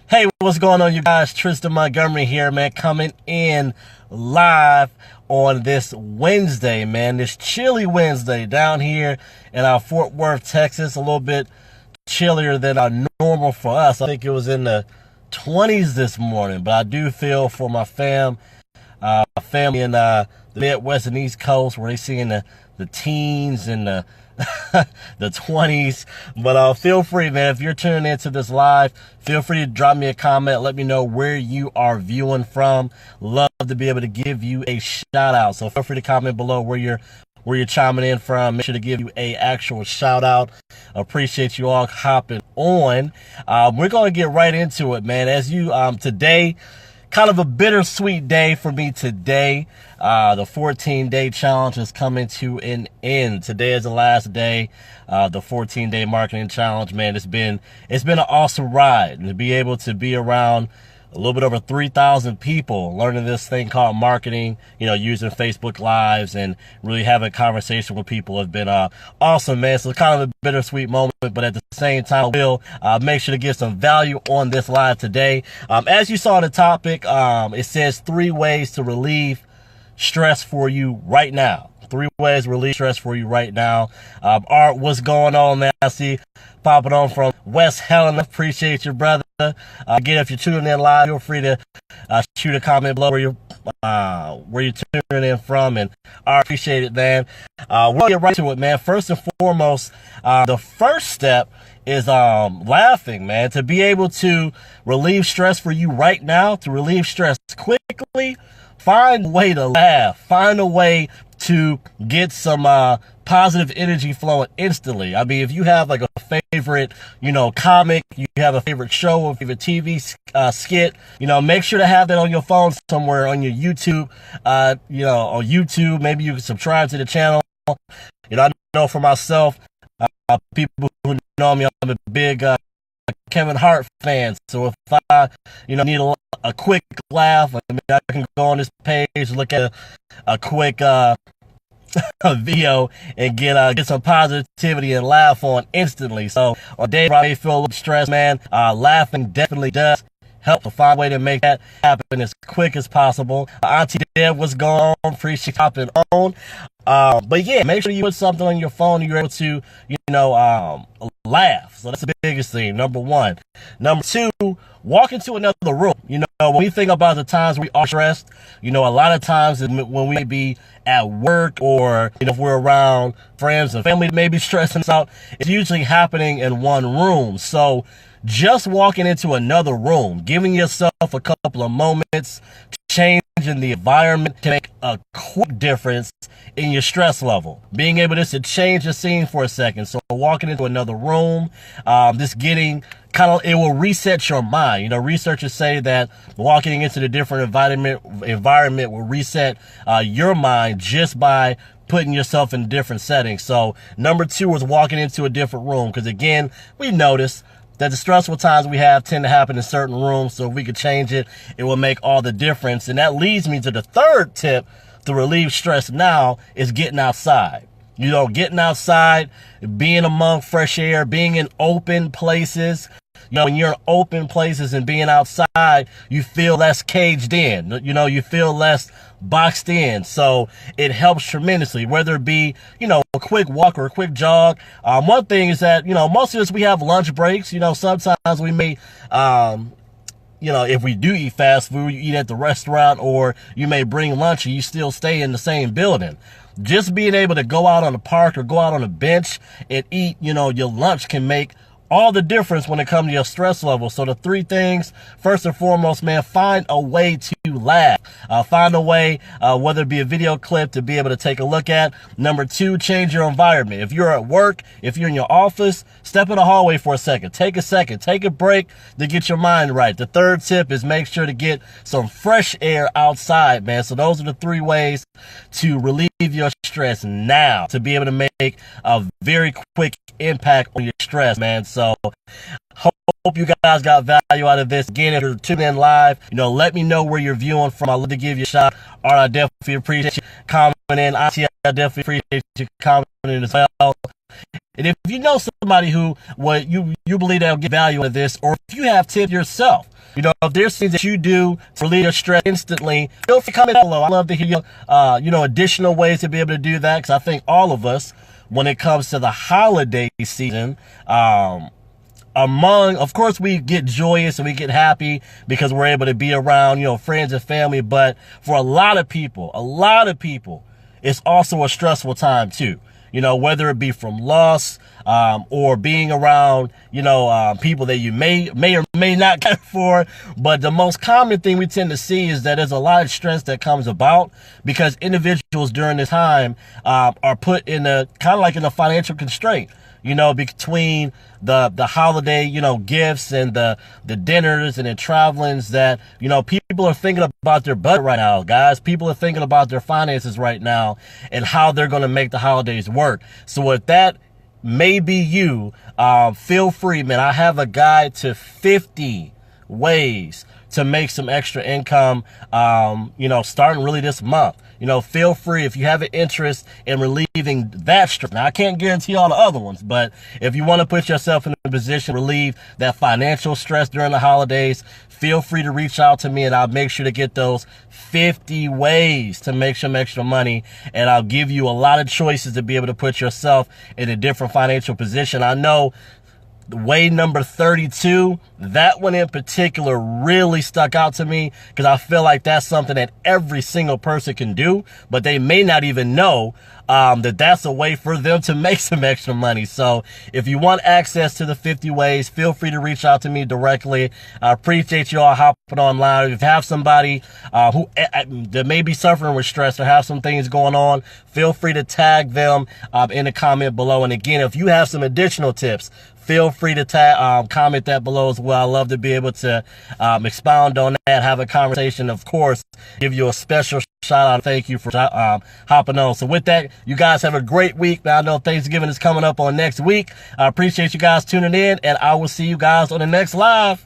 Hey, what's going on, you guys? Tristan Montgomery here, man, coming in live on this Wednesday, man. This chilly Wednesday down here in Fort Worth, Texas. A little bit chillier than normal for us. I think it was in the 20s this morning, but I do feel for my family in the Midwest and East Coast where they seeing the teens and the 20s. But feel free, man, if you're tuning into this live, feel free to drop me a comment. Let me know where you are viewing from. Love to be able to give you a shout out. So feel free to comment below where you're chiming in from. Make sure to give you a actual shout out. Appreciate you all hopping on. We're going to get right into it, man. As you today, kind of a bittersweet day for me today. The 14-day challenge is coming to an end. Today is the last day. The 14-day marketing challenge, man. It's been an awesome ride, and to be able to be around a little bit over 3,000 people learning this thing called marketing, using Facebook Lives and really having a conversation with people has been awesome, man. So it's kind of a bittersweet moment, but at the same time, we'll make sure to give some value on this live today. As you saw the topic, it says 3 ways to relieve stress for you right now. 3 ways to relieve stress for you right now. Art, what's going on, man? I see popping on from West Helena. Appreciate your brother. Again, if you're tuning in live, feel free to shoot a comment below where you're tuning in from, and I appreciate it, man. We'll get right to it, man. First and foremost, the first step is laughing, man. To be able to relieve stress for you right now, to relieve stress quickly, find a way to laugh. Find a way to get some positive energy flowing instantly. I mean, if you have like a favorite, comic, you have a favorite show, a favorite TV skit, make sure to have that on your phone somewhere on your YouTube, on YouTube. Maybe you can subscribe to the channel. I know for myself, people who know me, I'm a big Kevin Hart fan. So if I, need a quick laugh, I can go on this page, look at a quick a video and get some positivity and laugh on instantly. So on days where I may feel a little stressed, man, laughing definitely does help to find a way to make that happen as quick as possible. Auntie Deb, what's going on? Appreciate hopping on. But yeah, make sure you put something on your phone and you're able to, laugh. So that's the biggest thing, number 1. Number 2, walk into another room. When we think about the times we are stressed, a lot of times when we be at work or, if we're around friends and family maybe stressing us out, it's usually happening in one room. So just walking into another room, giving yourself a couple of moments, changing the environment can make a quick difference in your stress level. Being able to change the scene for a second. So walking into another room, just getting it will reset your mind. Researchers say that walking into the different environment will reset your mind just by putting yourself in different settings. So number 2 is walking into a different room, because again, we noticed that the stressful times we have tend to happen in certain rooms. So if we could change it, it will make all the difference. And that leads me to the third tip to relieve stress now is getting outside. Getting outside, being among fresh air, being in open places. When you're in open places and being outside, you feel less caged in. You feel less boxed in. So it helps tremendously, whether it be, a quick walk or a quick jog. One thing is that, most of us, we have lunch breaks. Sometimes we may, if we do eat fast food, you eat at the restaurant, or you may bring lunch and you still stay in the same building. Just being able to go out on the park or go out on a bench and eat, your lunch can make all the difference when it comes to your stress level. So the 3 things, first and foremost, man, find a way to laugh. Find a way, whether it be a video clip to be able to take a look at. Number 2, change your environment. If you're at work, if you're in your office, step in the hallway for a second. Take a break to get your mind right. The third tip is make sure to get some fresh air outside, man. So those are the 3 ways to relieve your stress now, to be able to make a very quick impact on your stress, man. So hope you guys got value out of this. Again, if you're tuning in live, let me know where you're viewing from. I'd love to give you a shout. All right, I definitely appreciate you commenting in. I definitely appreciate you commenting as well. And if you know somebody who you believe they'll get value out of this, or if you have tips yourself, if there's things that you do to relieve your stress instantly, feel free to comment below. I love to hear additional ways to be able to do that, because I think all of us, when it comes to the holiday season, of course, we get joyous and we get happy because we're able to be around, friends and family. But for a lot of people, it's also a stressful time too. Whether it be from loss, or being around, people that you may or may not care for. But the most common thing we tend to see is that there's a lot of stress that comes about because individuals during this time, are put in a kind of like in a financial constraint. Between the holiday, gifts and the dinners and the travelings that, people are thinking about their budget right now, guys. People are thinking about their finances right now and how they're going to make the holidays work. So if that may be you, feel free, man. I have a guide to 50 ways to make some extra income, starting really this month. Feel free if you have an interest in relieving that stress. Now, I can't guarantee all the other ones, but if you want to put yourself in a position to relieve that financial stress during the holidays, feel free to reach out to me and I'll make sure to get those 50 ways to make some extra money. And I'll give you a lot of choices to be able to put yourself in a different financial position. I know way number 32, that one in particular really stuck out to me because I feel like that's something that every single person can do, but they may not even know that that's a way for them to make some extra money. So if you want access to the 50 ways, feel free to reach out to me directly. I appreciate you all hopping online. If you have somebody who that may be suffering with stress or have some things going on, feel free to tag them in the comment below. And again, if you have some additional tips, feel free to comment that below as well. I love to be able to expound on that, have a conversation, of course, give you a special shout out. Thank you for hopping on. So with that, you guys have a great week. I know Thanksgiving is coming up on next week. I appreciate you guys tuning in, and I will see you guys on the next live.